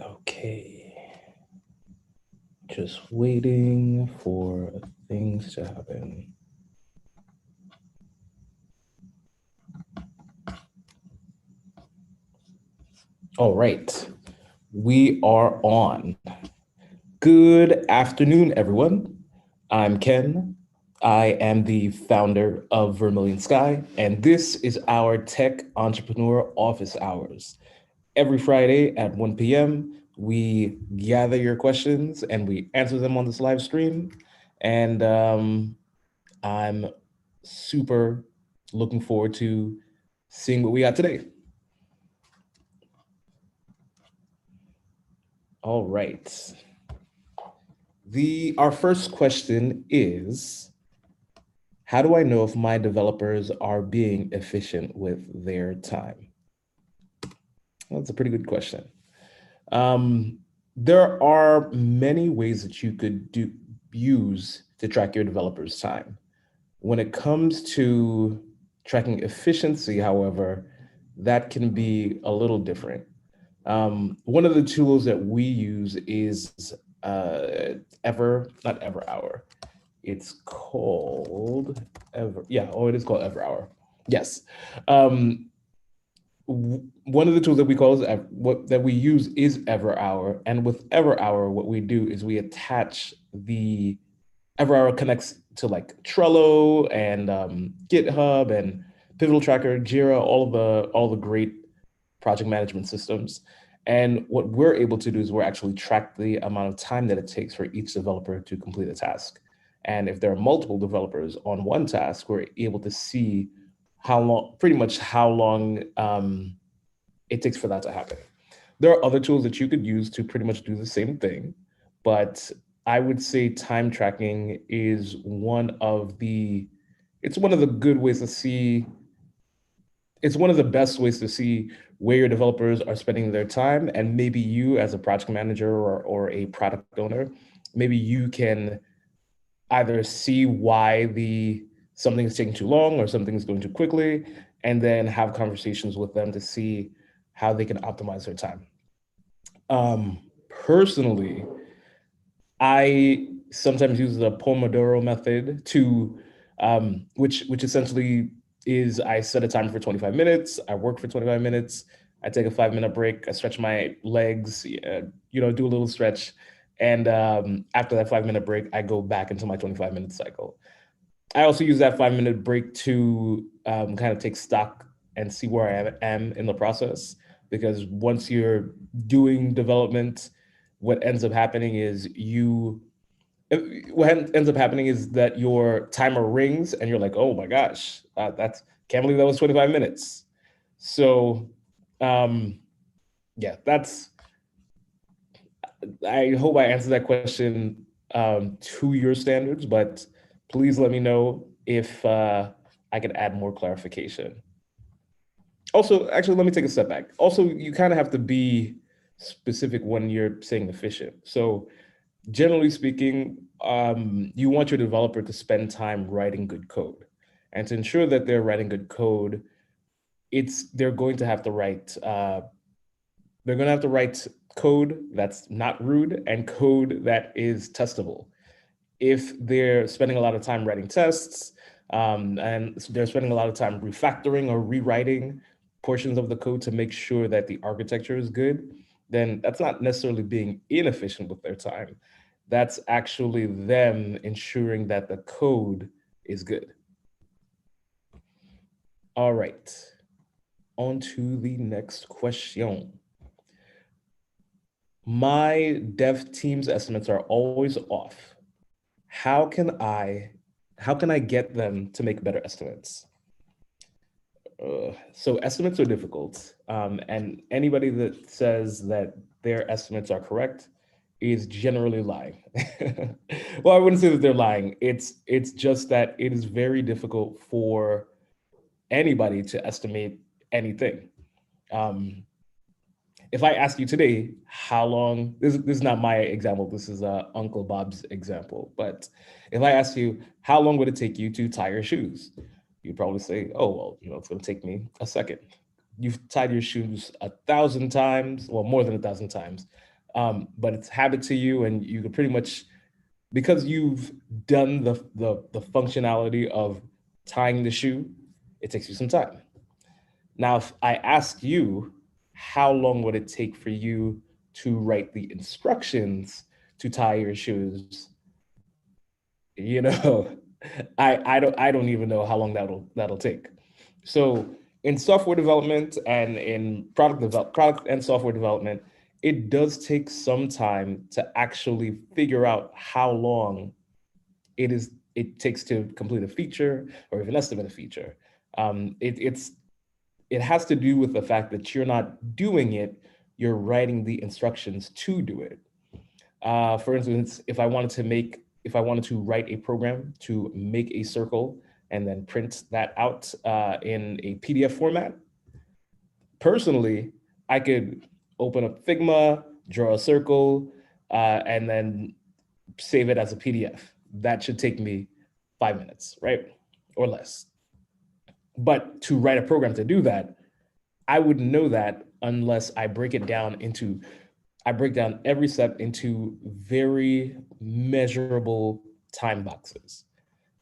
Okay, just waiting for things to happen. All right, we are on. Good afternoon, everyone. I'm Ken. I am the founder of Vermilion Sky, and this is our Tech Entrepreneur Office Hours. Every Friday at 1 p.m., we gather your questions and we answer them on this live stream. And I'm super looking forward to seeing what we got today. All right. Our first question is, how do I know if my developers are being efficient with their time? Well, that's a pretty good question. There are many ways that you could use to track your developers' time. When it comes to tracking efficiency, however, that can be a little different. One of the tools that we use is not Ever Hour. It's called it is called Ever Hour. Yes. Um, One of the tools that we call is what that we use is Ever Hour, and with Ever Hour, what we do is we attach the Ever Hour connects to like Trello and GitHub and Pivotal Tracker, Jira, all the great project management systems. And what we're able to do is we're actually track the amount of time that it takes for each developer to complete a task. And if there are multiple developers on one task, we're able to see pretty much how long it takes for that to happen. There are other tools that you could use to pretty much do the same thing, but I would say time tracking is it's one of the good ways to see, it's one of the best ways to see where your developers are spending their time. And maybe you as a project manager or a product owner, maybe you can either see why something is taking too long or something is going too quickly, and then have conversations with them to see how they can optimize their time. Personally, I sometimes use the Pomodoro method which essentially is I set a timer for 25 minutes, I work for 25 minutes, I take a 5 minute break, I stretch my legs, do a little stretch. And after that 5 minute break, I go back into my 25-minute cycle. I also use that 5 minute break to kind of take stock and see where I am in the process. Because once you're doing development, what ends up happening is that your timer rings and you're like, oh my gosh, that's can't believe that was 25 minutes. So, um, yeah, I hope I answered that question to your standards, but please let me know if I can add more clarification. Also, actually, let me take a step back. Also, you kind of have to be specific when you're saying efficient. So, generally speaking, you want your developer to spend time writing good code. And to ensure that they're writing good code, they're going to have to write code that's not rude and code that is testable. If they're spending a lot of time writing tests, and they're spending a lot of time refactoring or rewriting portions of the code to make sure that the architecture is good, then that's not necessarily being inefficient with their time. That's actually them ensuring that the code is good. All right, on to the next question. My dev team's estimates are always off. How can I how can I get them to make better estimates? So estimates are difficult, and anybody that says that their estimates are correct is generally lying. Well, I wouldn't say that they're lying. It's just that it is very difficult for anybody to estimate anything. Um, if I ask you today, how long, this is not my example, this is Uncle Bob's example, but if I ask you, how long would it take you to tie your shoes? You'd probably say, oh, well, it's going to take me a second. You've tied your shoes 1,000 times, well, more than 1,000 times. but it's habit to you, and you could pretty much, because you've done the functionality of tying the shoe, it takes you some time. Now, if I ask you, how long would it take for you to write the instructions to tie your shoes? You know, I don't even know how long that'll take. So in software development and in product and software development, it does take some time to actually figure out how long it takes to complete a feature or even estimate a feature. It has to do with the fact that you're not doing it, you're writing the instructions to do it. For instance, if I wanted to write a program to make a circle and then print that out in a PDF format, personally, I could open up Figma, draw a circle, and then save it as a PDF. That should take me 5 minutes, right? Or less. But to write a program to do that, I wouldn't know that unless I break down every step into very measurable time boxes.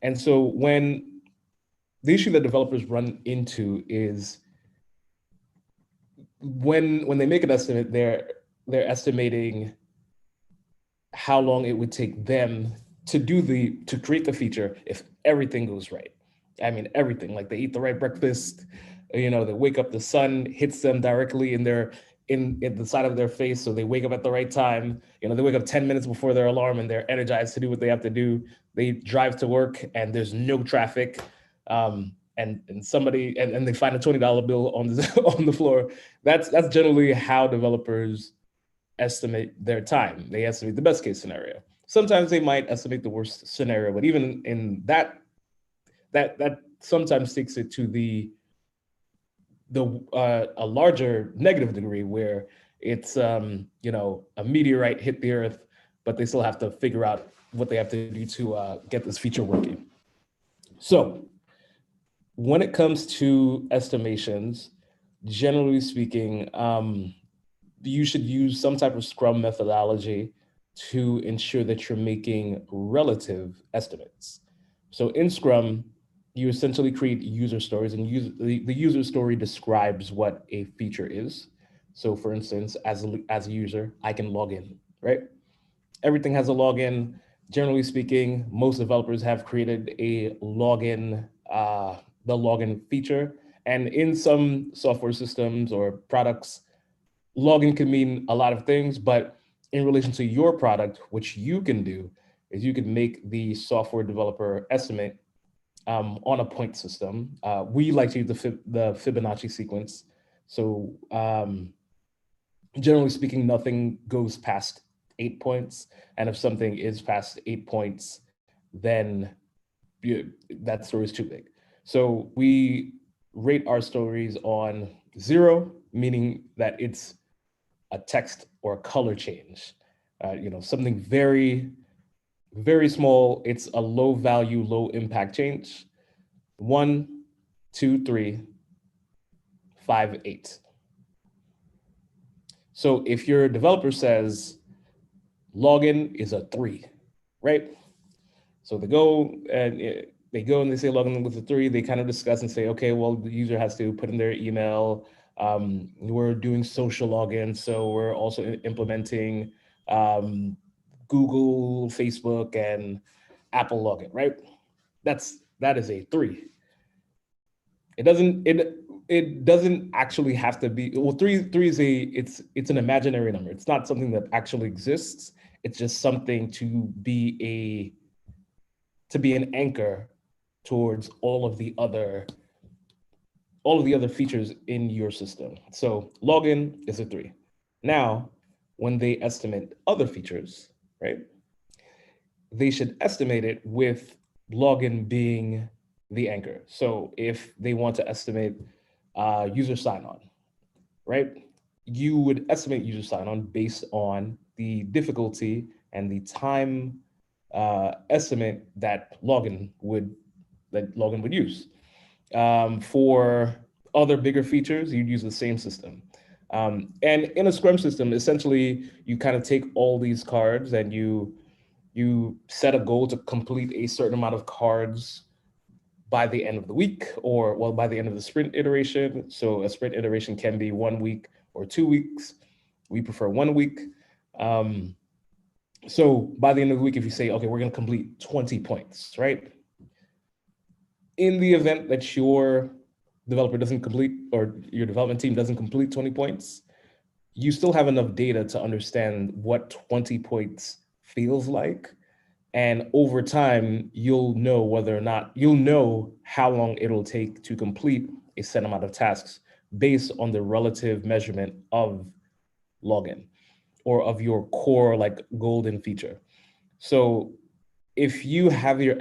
And so the issue that developers run into is when they make an estimate, they're estimating how long it would take them to create the feature if everything goes right. I mean, everything, like they eat the right breakfast, they wake up, the sun hits them directly in the side of their face, so they wake up at the right time. They wake up 10 minutes before their alarm and they're energized to do what they have to do. They drive to work and there's no traffic. And they find a $20 bill on the on the floor. That's generally how developers estimate their time. They estimate the best case scenario. Sometimes they might estimate the worst scenario, but even in that sometimes takes it to a larger negative degree, where it's a meteorite hit the earth, but they still have to figure out what they have to do to get this feature working. So when it comes to estimations, generally speaking, you should use some type of Scrum methodology to ensure that you're making relative estimates. So in Scrum, you essentially create user stories, and the user story describes what a feature is. So for instance, as a user, I can log in, right? Everything has a login. Generally speaking, most developers have created a login, the login feature. And in some software systems or products, login can mean a lot of things, but in relation to your product, what you can do is you can make the software developer estimate on a point system. We like to use the Fibonacci sequence. So generally speaking, nothing goes past 8 points. And if something is past 8 points, then that story is too big. So we rate our stories on 0, meaning that it's a text or a color change. Something very, very small. It's a low value, low impact change. 1, 2, 3, 5, 8. So if your developer says login is a 3, right? So they go and they say login with a 3. They kind of discuss and say, okay, well, the user has to put in their email. We're doing social login, so we're also implementing Google, Facebook, and Apple login, right? That is a 3. It doesn't actually have to be, well, 3 is it's an imaginary number. It's not something that actually exists. It's just something to be an anchor towards all of the other features in your system. So login is a 3. Now, when they estimate other features, right, they should estimate it with login being the anchor. So if they want to estimate user sign-on, right, you would estimate user sign-on based on the difficulty and the time estimate that login would use. For other bigger features, you'd use the same system. And in a Scrum system, essentially, you kind of take all these cards and you set a goal to complete a certain amount of cards by the end of the week, or well, by the end of the sprint iteration. So a sprint iteration can be 1 week or 2 weeks. We prefer 1 week. So by the end of the week, if you say, okay, we're going to complete 20 points, right? In the event that your developer doesn't complete, or your development team doesn't complete 20 points, you still have enough data to understand what 20 points feels like. And over time, you'll know whether or not, you'll know how long it'll take to complete a set amount of tasks based on the relative measurement of login or of your core like golden feature. So if you have your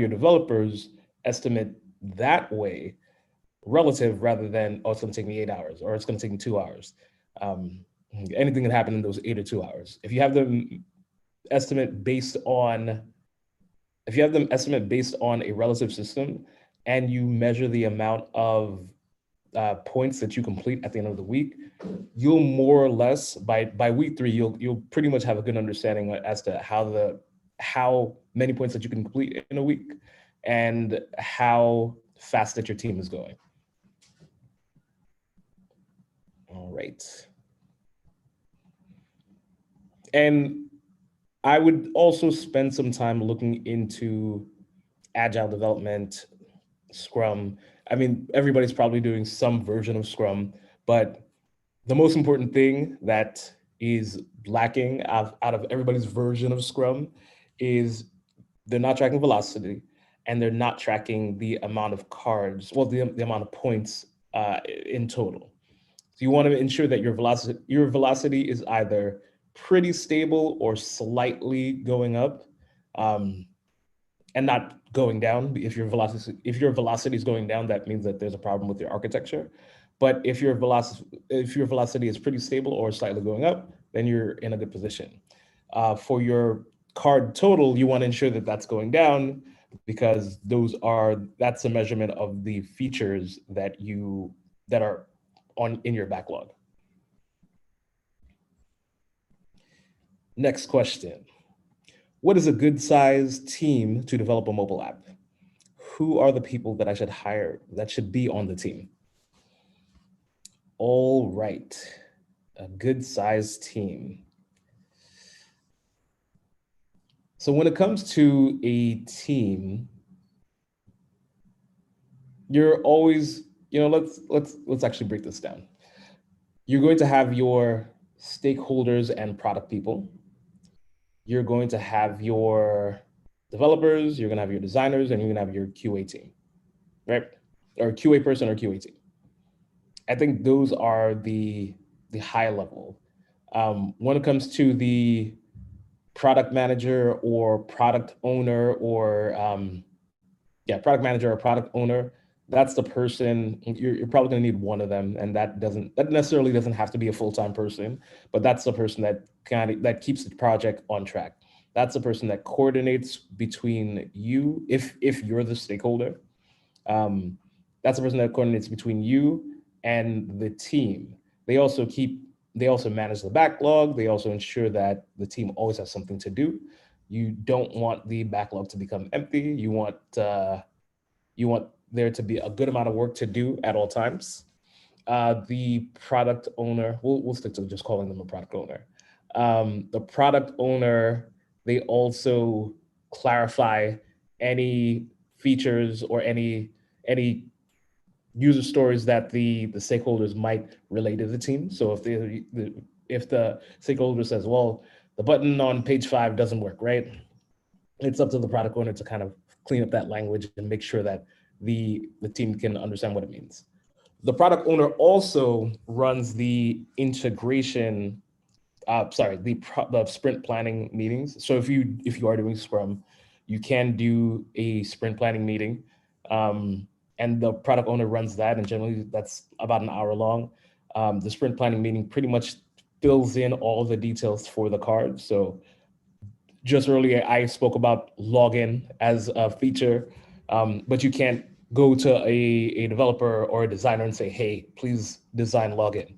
developers estimate that way, relative rather than, oh, it's going to take me 8 hours or it's going to take me 2 hours. Anything can happen in those 8 or 2 hours. If you have them estimate based on a relative system, and you measure the amount of points that you complete at the end of the week, you'll more or less by week 3, you'll pretty much have a good understanding as to how many points that you can complete in a week and how fast that your team is going. All right. And I would also spend some time looking into agile development, Scrum. I mean, everybody's probably doing some version of Scrum, but the most important thing that is lacking out of everybody's version of Scrum is they're not tracking velocity, and they're not tracking the amount of cards, well, the amount of points in total. So you want to ensure that your velocity is either pretty stable or slightly going up, and not going down. If your velocity is going down, that means that there's a problem with your architecture. But if your velocity is pretty stable or slightly going up, then you're in a good position. For your card total, you want to ensure that that's going down, because that's a measurement of the features that are in your backlog. Next question. What is a good sized team to develop a mobile app? Who are the people that I should hire that should be on the team? All right, a good sized team. So when it comes to a team, you're always, let's actually break this down. You're going to have your stakeholders and product people. You're going to have your developers, you're going to have your designers, and you're going to have your QA team, right? Or QA person or QA team. I think those are the high level. When it comes to the product manager or product owner or product manager or product owner, that's the person. You're probably going to need one of them, and that necessarily doesn't have to be a full-time person, but that's the person that keeps the project on track. That's the person that coordinates between you, if you're the stakeholder. That's the person that coordinates between you and the team. They also manage the backlog. They also ensure that the team always has something to do. You don't want the backlog to become empty. You want there to be a good amount of work to do at all times. The product owner, we'll stick to just calling them a product owner. The product owner, they also clarify any features or any user stories that the stakeholders might relate to the team. So if the stakeholder says, well, the button on page 5 doesn't work, right? It's up to the product owner to kind of clean up that language and make sure that the team can understand what it means. The product owner also runs the integration, the sprint planning meetings. So if you are doing Scrum, you can do a sprint planning meeting, and the product owner runs that, and generally that's about an hour long. The sprint planning meeting pretty much fills in all the details for the card. So just earlier, I spoke about login as a feature, but you can't go to a developer or a designer and say, hey, please design login.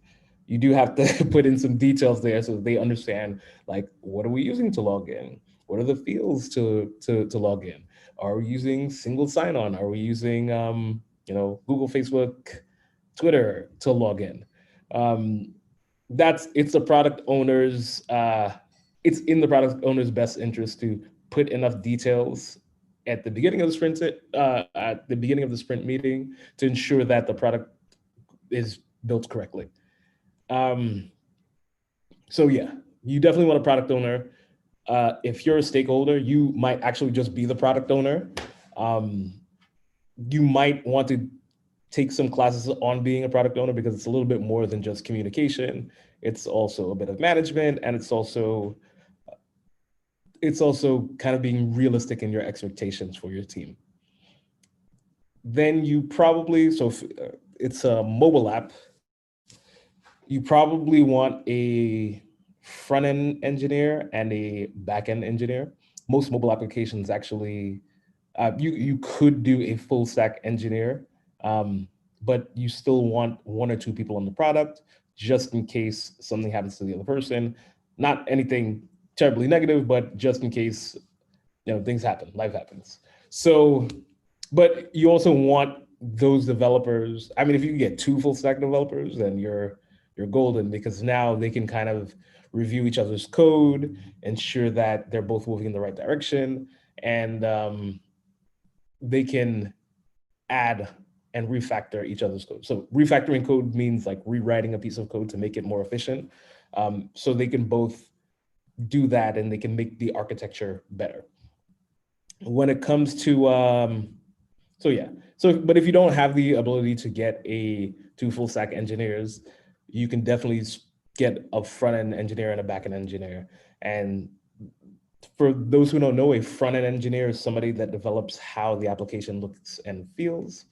you do have to put in some details there so that they understand, like, what are we using to log in? What are the fields to log in? Are we using single sign-on? Are we using Google, Facebook, Twitter to log in? Um, it's the product owner's it's in the product owner's best interest to put enough details at the beginning of the sprint meeting to ensure that the product is built correctly. Um, so yeah, you definitely want a product owner. If you're a stakeholder, you might actually just be the product owner. You might want to take some classes on being a product owner because it's a little bit more than just communication. It's also a bit of management, and it's also kind of being realistic in your expectations for your team. Then you probably, so if it's a mobile app, you probably want a front-end engineer and a back-end engineer. Most mobile applications actually, you could do a full stack engineer, but you still want one or two people on the product just in case something happens to the other person. Not anything terribly negative, but just in case things happen, life happens. So, but you also want those developers. I mean, if you can get two full stack developers, then you're golden, because now they can kind of review each other's code, ensure that they're both moving in the right direction, and they can add and refactor each other's code. So refactoring code means like rewriting a piece of code to make it more efficient. So they can both do that and they can make the architecture better. When it comes to, but if you don't have the ability to get two full stack engineers, you can definitely get a front-end engineer and a back-end engineer. And for those who don't know, a front-end engineer is somebody that develops how the application looks and feels.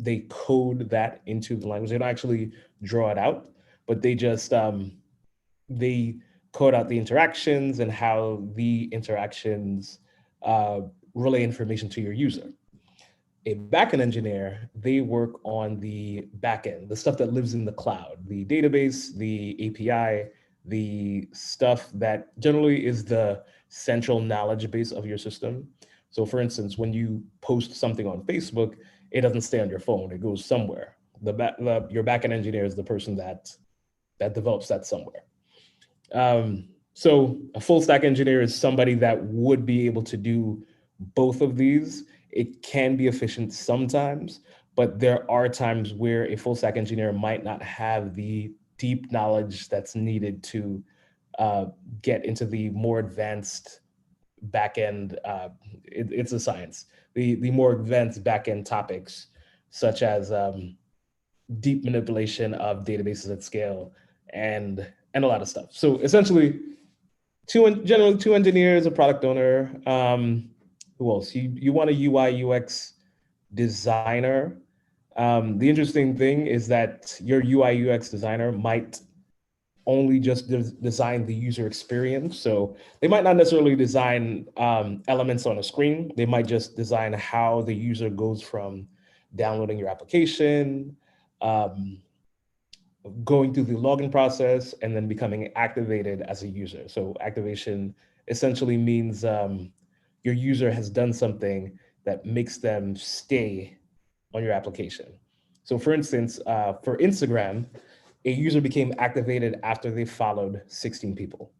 They code that into the language. They don't actually draw it out, but they just, they code out the interactions and how the interactions relay information to your user. A backend engineer, they work on the backend, the stuff that lives in the cloud, the database, the API, the stuff that generally is the central knowledge base of your system. So for instance, when you post something on Facebook, it doesn't stay on your phone, it goes somewhere. Your backend engineer is the person that develops that somewhere. So a full stack engineer is somebody that would be able to do both of these. It can be efficient sometimes, but there are times where a full stack engineer might not have the deep knowledge that's needed to get into the more advanced backend. It's a science. The more advanced backend topics, such as deep manipulation of databases at scale and a lot of stuff. So essentially, generally two engineers, a product owner. Who else? You want a UI UX designer. The interesting thing is that your UI UX designer might only just design the user experience. So they might not necessarily design elements on a screen. They might just design how the user goes from downloading your application, going through the login process, and then becoming activated as a user. So activation essentially means your user has done something that makes them stay on your application. So for instance, for Instagram, a user became activated after they followed 16 people.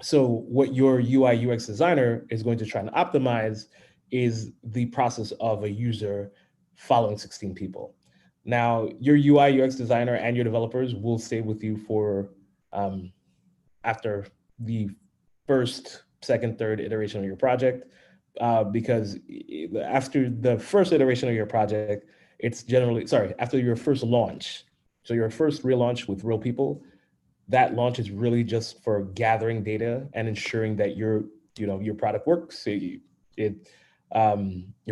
So what your UI UX designer is going to try and optimize is the process of a user following 16 people. Now, your UI UX designer and your developers will stay with you for after the first, second, third iteration of your project, because after the first iteration of your project, it's generally, after your first launch, so your first real launch with real people, that launch is really just for gathering data and ensuring that your product works. Your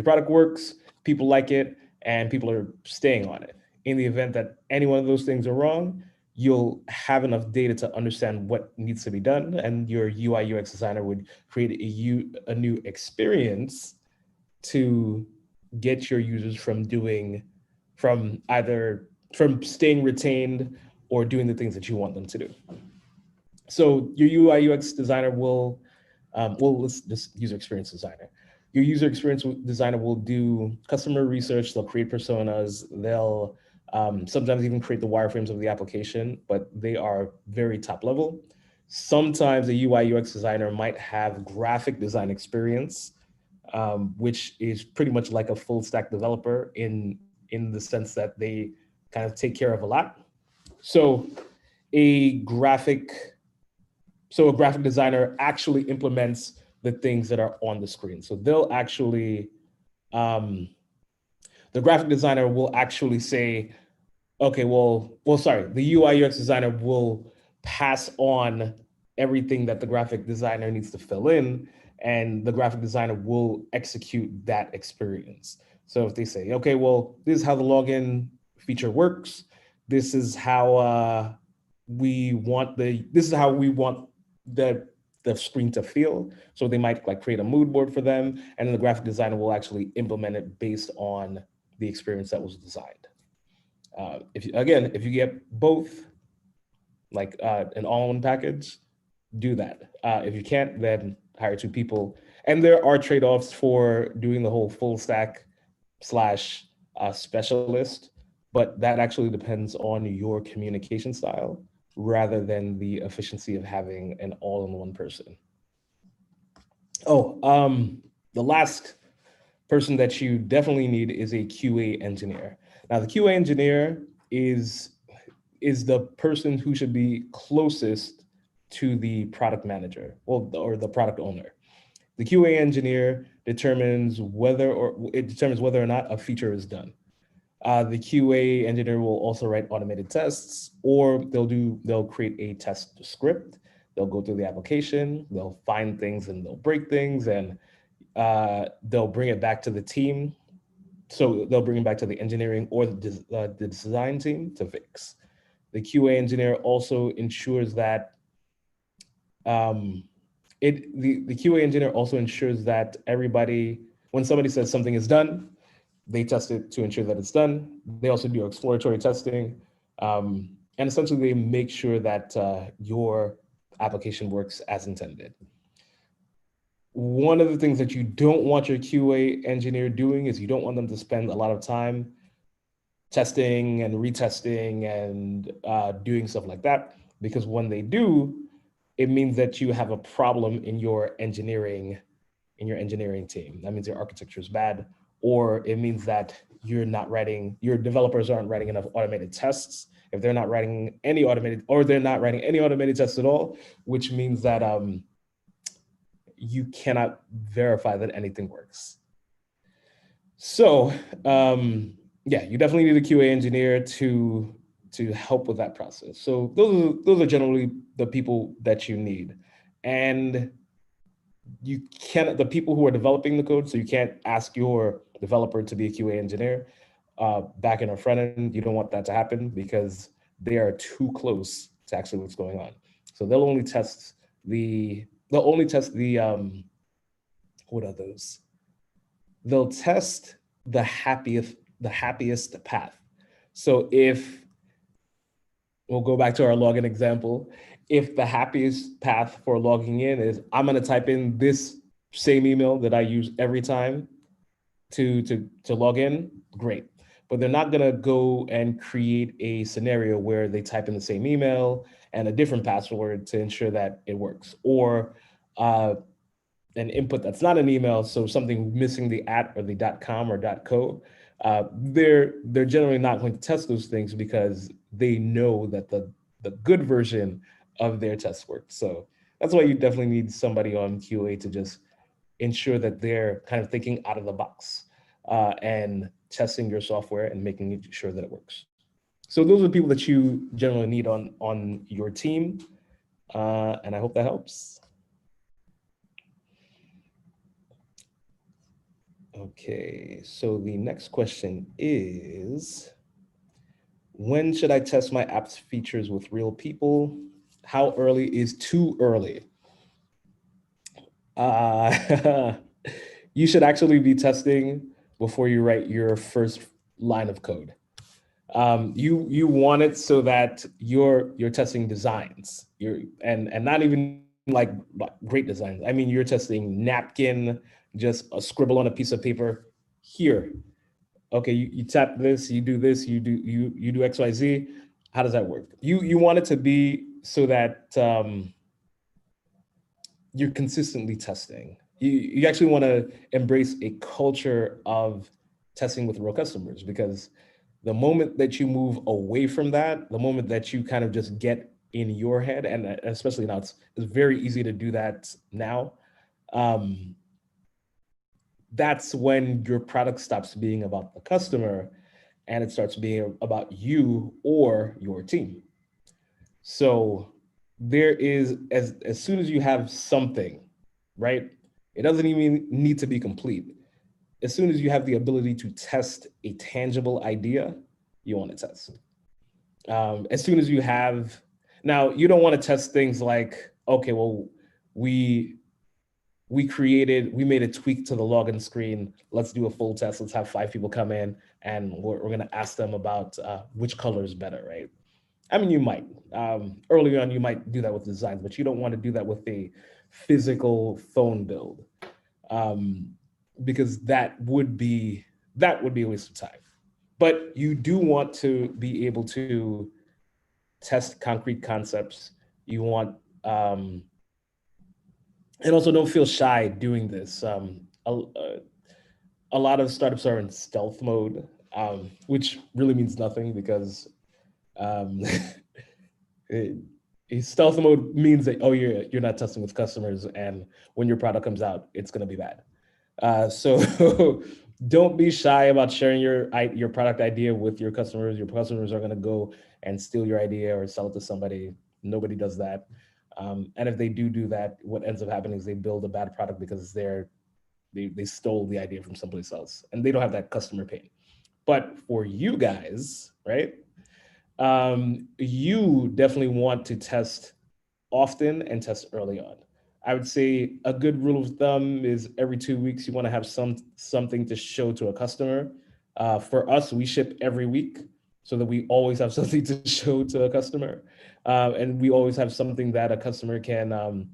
product works, people like it, and people are staying on it. In the event that any one of those things are wrong, you'll have enough data to understand what needs to be done, and your UI UX designer would create a new experience to get your users from staying retained or doing the things that you want them to do. So your UI UX designer will, well, let's just user experience designer. Your user experience designer will do customer research. They'll create personas. They'll sometimes even create the wireframes of the application, but they are very top level. Sometimes a UI UX designer might have graphic design experience, which is pretty much like a full stack developer in the sense that they kind of take care of a lot. So a graphic so a graphic designer actually implements the things that are on the screen. So they'll actually, the graphic designer will actually say, okay, sorry, the UI UX designer will pass on everything that the graphic designer needs to fill in, and the graphic designer will execute that experience. So if they say, okay, well, this is how the login feature works. This is how this is how we want the screen to feel. So they might like create a mood board for them, and then the graphic designer will actually implement it based on the experience that was designed. If you get both, like an all-in package, do that. If you can't, then hire two people. And there are trade-offs for doing the whole full stack slash specialist, but that actually depends on your communication style rather than the efficiency of having an all-in-one person. Oh, the last person that you definitely need is a QA engineer. Now, the QA engineer is the person who should be closest to the product manager, or the product owner. The QA engineer determines whether or not a feature is done. The QA engineer will also write automated tests, or they'll create a test script. They'll go through the application, they'll find things and they'll break things, and they'll bring it back to the team. So they'll bring it back to the engineering or the design team to fix. The QA engineer also ensures that the QA engineer also ensures that everybody, when somebody says something is done, they test it to ensure that it's done. They also do exploratory testing, and essentially they make sure that your application works as intended. One of the things that you don't want your QA engineer doing is you don't want them to spend a lot of time testing and retesting and doing stuff like that, because when they do, it means that you have a problem in your engineering team. That means your architecture is bad, or it means that your developers aren't writing enough automated tests. If they're not writing any automated tests at all, which means that you cannot verify that anything works. So yeah, you definitely need a QA engineer to help with that process. So those are generally the people that you need. And the people who are developing the code, so you can't ask your developer to be a QA engineer back in or front end. You don't want that to happen because they are too close to actually what's going on. So they'll only test the what are those? They'll test the happiest path. So if we'll go back to our login example, if the happiest path for logging in is I'm going to type in this same email that I use every time to log in, great. But they're not going to go and create a scenario where they type in the same email and a different password to ensure that it works, or an input that's not an email, so something missing the @ or the .com or .co. They're generally not going to test those things because they know that the good version of their test works. So that's why you definitely need somebody on QA to just ensure that they're kind of thinking out of the box and testing your software and making sure that it works. So those are the people that you generally need on your team, and I hope that helps. Okay, so the next question is, when should I test my app's features with real people? How early is too early? You should actually be testing before you write your first line of code. You want it so that you're testing designs, and not even like great designs. I mean, you're testing napkin, just a scribble on a piece of paper. Here, okay, you tap this, you do this, you do XYZ. How does that work? You want it to be so that you're consistently testing. You actually want to embrace a culture of testing with real customers, because the moment that you move away from that, the moment that you kind of just get in your head, and especially now, it's very easy to do that now. Um, that's when your product stops being about the customer and it starts being about you or your team. So there is, as soon as you have something, right? It doesn't even need to be complete. As soon as you have the ability to test a tangible idea, you want to test. As soon as you have, now you don't want to test things like, okay, well, we we made a tweak to the login screen. Let's do a full test. Let's have 5 people come in, and we're going to ask them about which color is better, right? I mean, you might. Early on, you might do that with designs, but you don't want to do that with a physical phone build, um, because that would be a waste of time. But you do want to be able to test concrete concepts. You want, and also don't feel shy doing this. A lot of startups are in stealth mode, which really means nothing, because um, it, stealth mode means that, oh, you're not testing with customers, and when your product comes out, it's going to be bad. So don't be shy about sharing your product idea with your customers. Your customers are going to go and steal your idea or sell it to somebody. Nobody does that. And if they do that, what ends up happening is they build a bad product because they stole the idea from someplace else, and they don't have that customer pain. But for you guys, right? You definitely want to test often and test early on. I would say a good rule of thumb is every 2 weeks you want to have something to show to a customer. For us, we ship every week so that we always have something to show to a customer, and we always have something that a customer can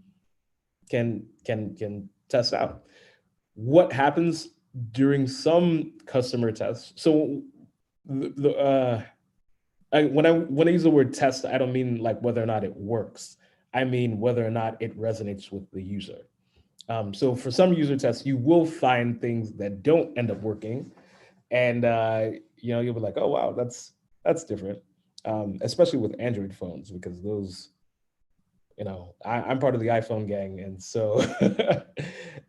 test out. What happens during some customer tests? So when I use the word test, I don't mean like whether or not it works. I mean whether or not it resonates with the user. So for some user tests, you will find things that don't end up working, and you'll be like, oh wow, that's different. Especially with Android phones, because those, I'm part of the iPhone gang, and so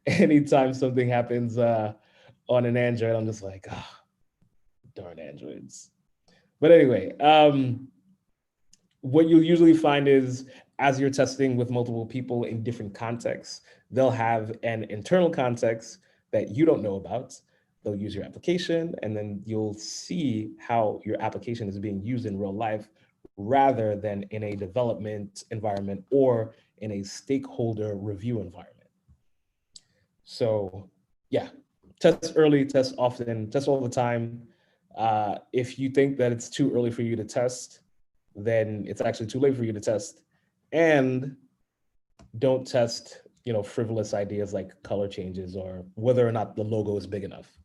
anytime something happens on an Android, I'm just like, ah, darn Androids. But anyway, what you'll usually find is, as you're testing with multiple people in different contexts, they'll have an internal context that you don't know about. They'll use your application, and then you'll see how your application is being used in real life rather than in a development environment or in a stakeholder review environment. So, yeah, test early, test often, test all the time. If you think that it's too early for you to test, then it's actually too late for you to test. And don't test, frivolous ideas like color changes or whether or not the logo is big enough.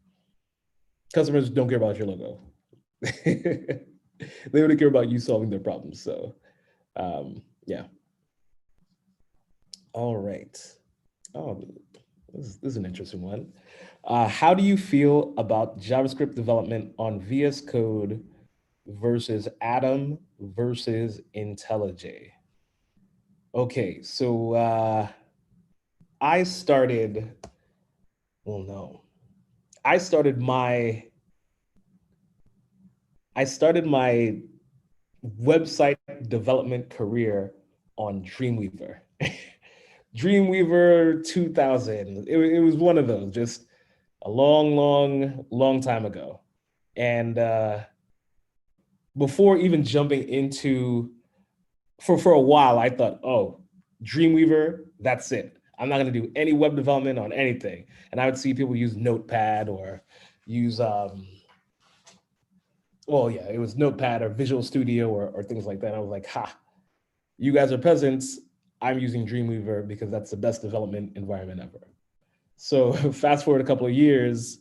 Customers don't care about your logo. They only care about you solving their problems. So, yeah. All right. Oh, this is an interesting one. How do you feel about JavaScript development on VS Code versus Atom versus IntelliJ? Okay, so I started, well, no, I started my I started my website development career on Dreamweaver. Dreamweaver 2000. It was one of those, just a long, long, long time ago. And before even jumping into, for a while, I thought, oh, Dreamweaver, that's it. I'm not going to do any web development on anything. And I would see people use Notepad or use well, yeah, it was Notepad or Visual Studio or things like that. I was like, ha, you guys are peasants. I'm using Dreamweaver because that's the best development environment ever. So fast forward a couple of years,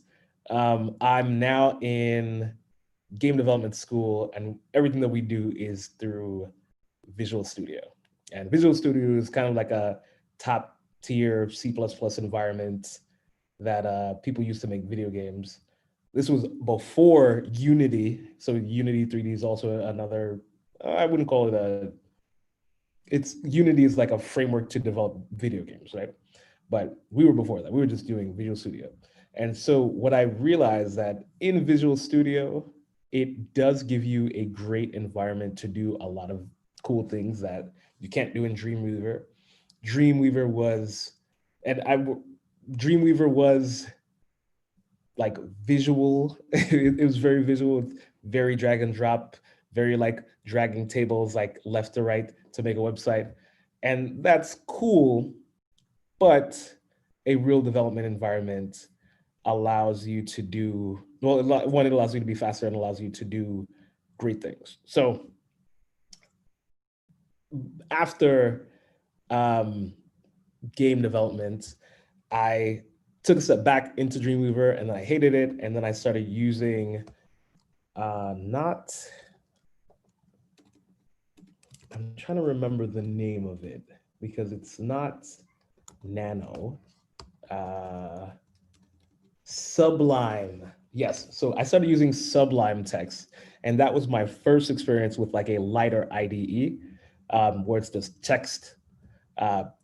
I'm now in game development school, and everything that we do is through Visual Studio. And Visual Studio is kind of like a top tier C++ environment that people use to make video games. This was before Unity. So Unity 3D is also another, I wouldn't call it it's Unity is like a framework to develop video games, right? But we were before that. We were just doing Visual Studio. And so what I realized that in Visual Studio, it does give you a great environment to do a lot of cool things that you can't do in Dreamweaver. Dreamweaver was, and I, Dreamweaver was like visual. It was very visual, very drag and drop, very like dragging tables like left to right to make a website. And that's cool, but a real development environment allows you to do, well, one, it allows you to be faster and allows you to do great things. So after game development, I took a step back into Dreamweaver and then I hated it. And then I started using not, I'm trying to remember the name of it because it's not Nano. Sublime. Yes. So I started using Sublime Text, and that was my first experience with like a lighter IDE, where it's just text.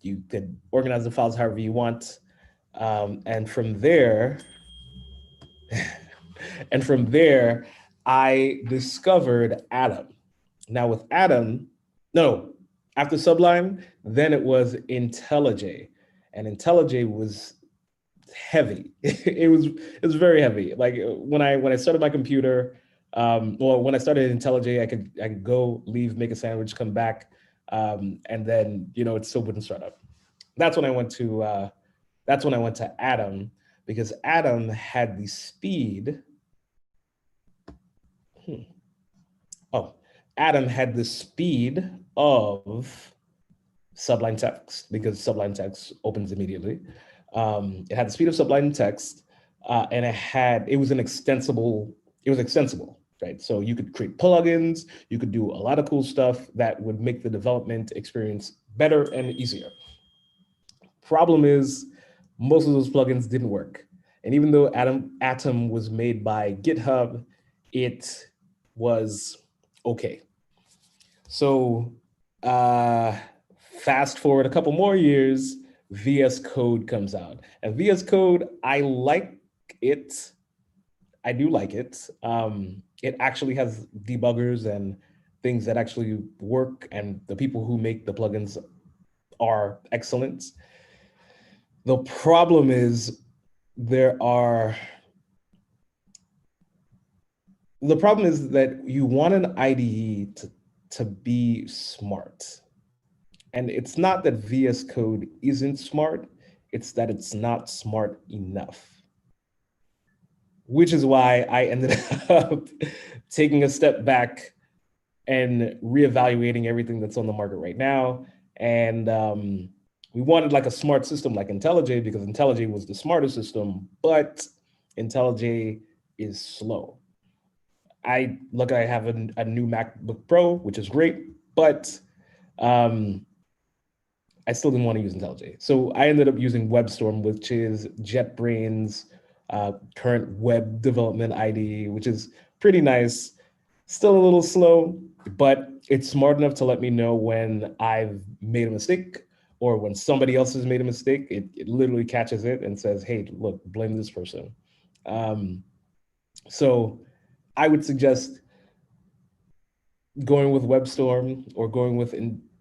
You could organize the files however you want, and from there, I discovered Atom. Now with Atom, no, after Sublime, then it was Intellij, and Intellij was heavy. It was very heavy. Like when I started my computer, well, when I started Intellij, I could go, leave, make a sandwich, come back, and then it still wouldn't start up. That's when I went to Atom, because Atom had the speed. Oh, Atom had the speed of Sublime Text because Sublime Text opens immediately. It had the speed of Sublime Text, and it was extensible, right? So you could create plugins, you could do a lot of cool stuff that would make the development experience better and easier. Problem is, most of those plugins didn't work. And even though Atom was made by GitHub, it was okay. So fast forward a couple more years, VsCode comes out. And VsCode, I like it. I do like it. It actually has debuggers and things that actually work, and the people who make the plugins are excellent. The problem is that you want an IDE to be smart. And it's not that VsCode isn't smart, it's that it's not smart enough. Which is why I ended up taking a step back and reevaluating everything that's on the market right now. And we wanted like a smart system like Intellij, because Intellij was the smartest system, but Intellij is slow. I have a new MacBook Pro, which is great, but I still didn't want to use Intellij. So I ended up using WebStorm, which is JetBrains' current web development IDE, which is pretty nice. Still a little slow, but it's smart enough to let me know when I've made a mistake or when somebody else has made a mistake. It literally catches it and says, hey, look, blame this person. So I would suggest going with WebStorm or going with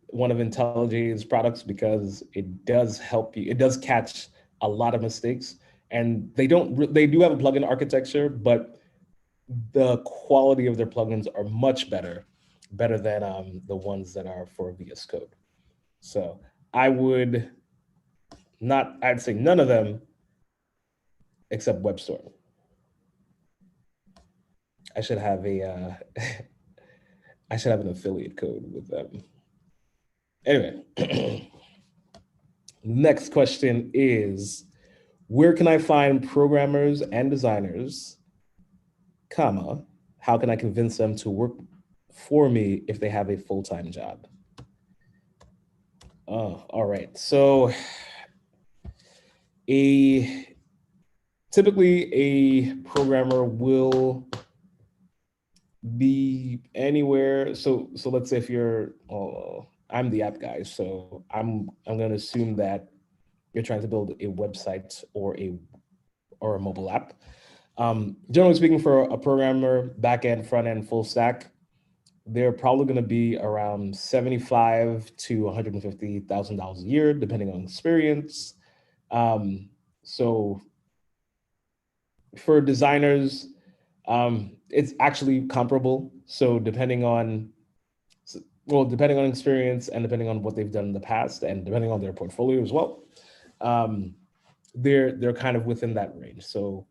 one of Intellij's products, because it does help you. It does catch a lot of mistakes, and they do have a plugin architecture, but the quality of their plugins are much better than the ones that are for VsCode. So I'd say none of them except WebStorm. I should have a I should have an affiliate code with them. Anyway, next question is, where can I find programmers and designers, comma, how can I convince them to work for me if they have a full-time job? Oh, all right. So typically a programmer will be anywhere. So let's say if you're, I'm the app guy, so I'm going to assume that you're trying to build a website or a mobile app. Generally speaking, for a programmer, back end, front end, full stack, they're probably going to be around $75,000 to $150,000 a year, depending on experience. So for designers, it's actually comparable. So depending on experience and depending on what they've done in the past and depending on their portfolio as well, they're kind of within that range. So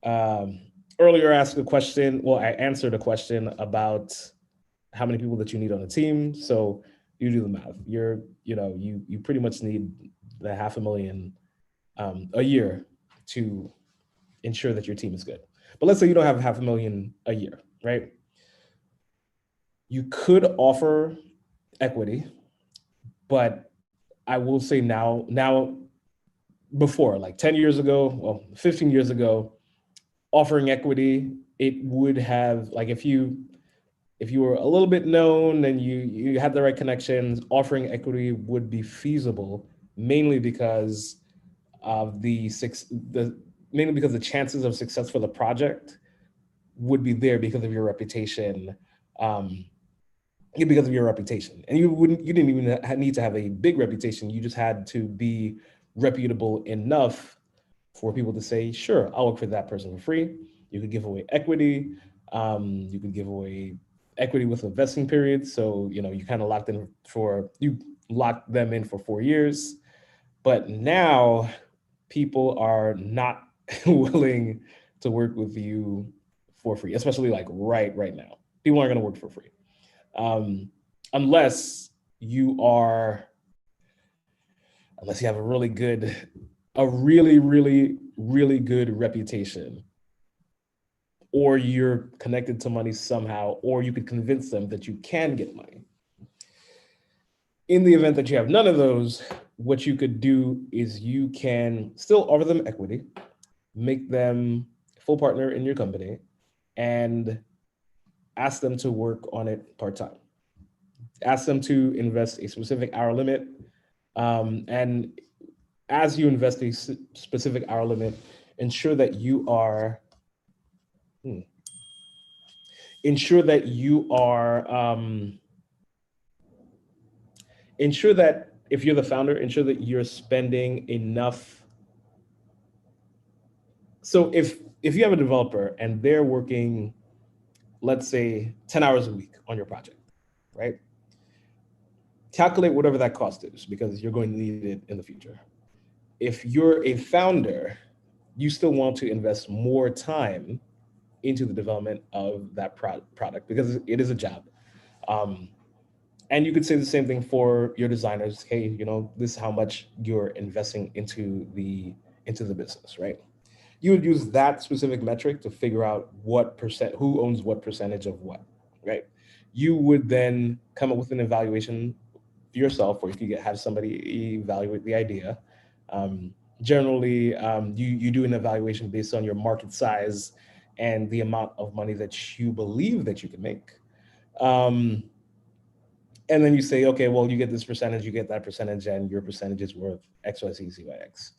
earlier I asked a question, well, I answered a question about how many people that you need on a team. So you do the math. You pretty much need the 500,000 a year to ensure that your team is good. But let's say you don't have 500,000 a year, right? You could offer equity, but I will say now before, like 10 years ago, well, 15 years ago, offering equity, it would have, like, if you were a little bit known and you had the right connections, offering equity would be feasible, mainly because of mainly because the chances of success for the project would be there because of your reputation, because of your reputation. And you didn't even need to have a big reputation. You just had to be reputable enough for people to say, sure, I'll work for that person for free. You could give away equity. You could give away equity with a vesting period. So, you kind of locked them in for 4 years. But now people are not willing to work with you for free, especially like right now. People aren't going to work for free. Unless you have a really good reputation, or you're connected to money somehow, or you could convince them that you can get money. In the event that you have none of those, what you could do is you can still offer them equity, make them a full partner in your company, and ask them to work on it part-time. Ask them to invest a specific hour limit. And as you invest a specific hour limit, ensure that you are ensure that if you're the founder, ensure that you're spending enough. So if you have a developer and they're working, let's say 10 hours a week on your project, right? Calculate whatever that cost is, because you're going to need it in the future. If you're a founder, you still want to invest more time into the development of that product, because it is a job. And you could say the same thing for your designers. Hey, this is how much you're investing into the business, right? You would use that specific metric to figure out who owns what percentage of what, right? You would then come up with an evaluation yourself, or if you have somebody evaluate the idea. Generally, you do an evaluation based on your market size and the amount of money that you believe that you can make. And then you say, okay, well, you get this percentage, you get that percentage, and your percentage is worth X, Y, Z, Z, Y, X.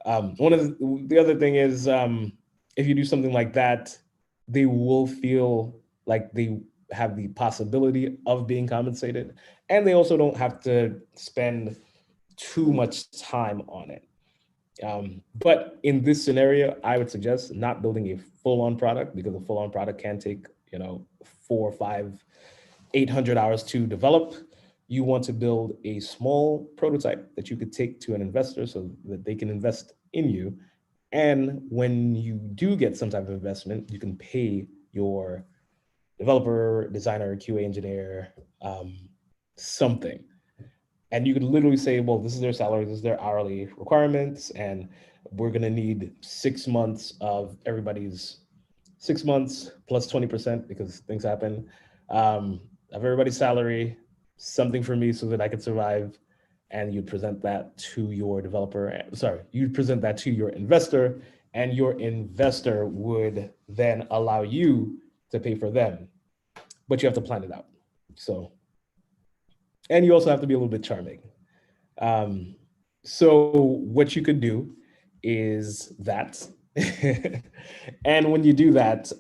One of the other thing is, if you do something like that, they will feel like they have the possibility of being compensated, and they also don't have to spend too much time on it. But in this scenario, I would suggest not building a full-on product, because a full-on product can take 4, 5, 800 hours to develop. You want to build a small prototype that you could take to an investor so that they can invest in you. And when you do get some type of investment, you can pay your developer, designer, QA engineer, something. And you could literally say, well, this is their salary, this is their hourly requirements, and we're gonna need 6 months of everybody's 6 months plus 20% because things happen, of everybody's salary, something for me so that I could survive. And you'd present that to your developer, sorry, you'd present that to your investor, and your investor would then allow you to pay for them. But you have to plan it out. So, and you also have to be a little bit charming. So what you could do is that, and when you do that,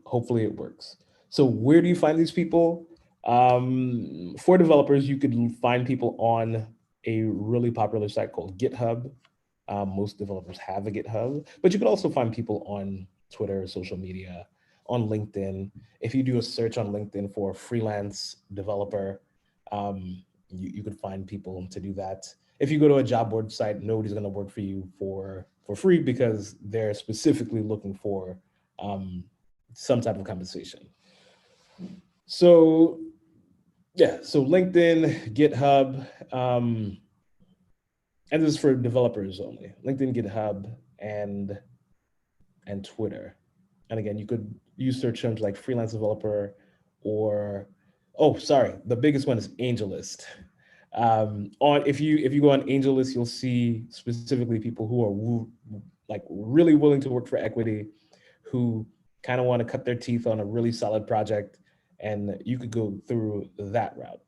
hopefully it works. So where do you find these people? For developers, you could find people on a really popular site called GitHub. Most developers have a GitHub, but you could also find people on Twitter, social media, on LinkedIn. If you do a search on LinkedIn for a freelance developer, you could find people to do that. If you go to a job board site, nobody's going to work for you for free because they're specifically looking for some type of compensation. So yeah, so LinkedIn, GitHub, and this is for developers only. LinkedIn, GitHub, and Twitter. And again, you could use search terms like freelance developer or, oh, sorry, the biggest one is AngelList. If you go on AngelList, you'll see specifically people who are like really willing to work for equity, who kind of want to cut their teeth on a really solid project, and you could go through that route.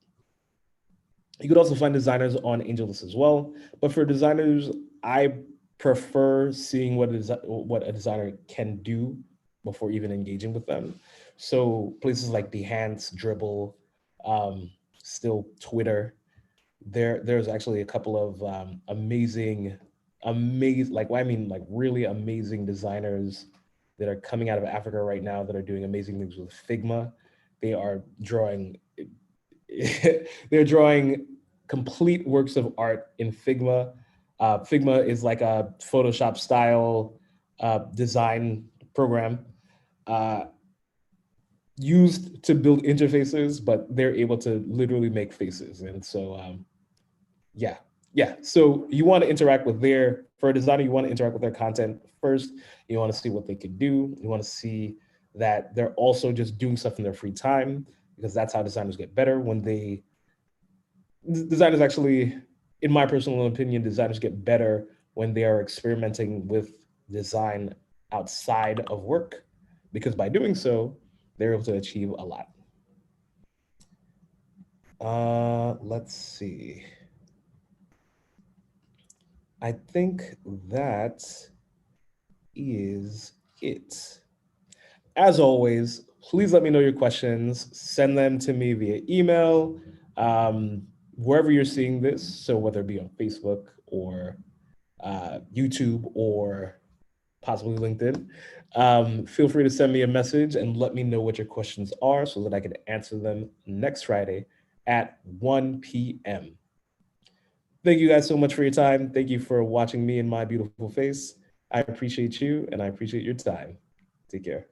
You could also find designers on AngelList as well, but for designers, I prefer seeing what a designer can do before even engaging with them. So places like Behance, Dribbble, still Twitter. There's actually a couple of amazing, like I mean, like really amazing designers that are coming out of Africa right now that are doing amazing things with Figma. They are drawing, they're drawing complete works of art in Figma. Figma is like a Photoshop style design program used to build interfaces, but they're able to literally make faces. And so, yeah. So you want to interact with for a designer, you want to interact with their content first. You want to see what they can do. You want to see that they're also just doing stuff in their free time, because that's how designers get better. Designers actually, in my personal opinion, designers get better when they are experimenting with design outside of work, because by doing so, they're able to achieve a lot. Let's see. I think that is it. As always, please let me know your questions. Send them to me via email, wherever you're seeing this. So whether it be on Facebook or YouTube or possibly LinkedIn, feel free to send me a message and let me know what your questions are so that I can answer them next Friday at 1 p.m. Thank you guys so much for your time. Thank you for watching me and my beautiful face. I appreciate you and I appreciate your time. Take care.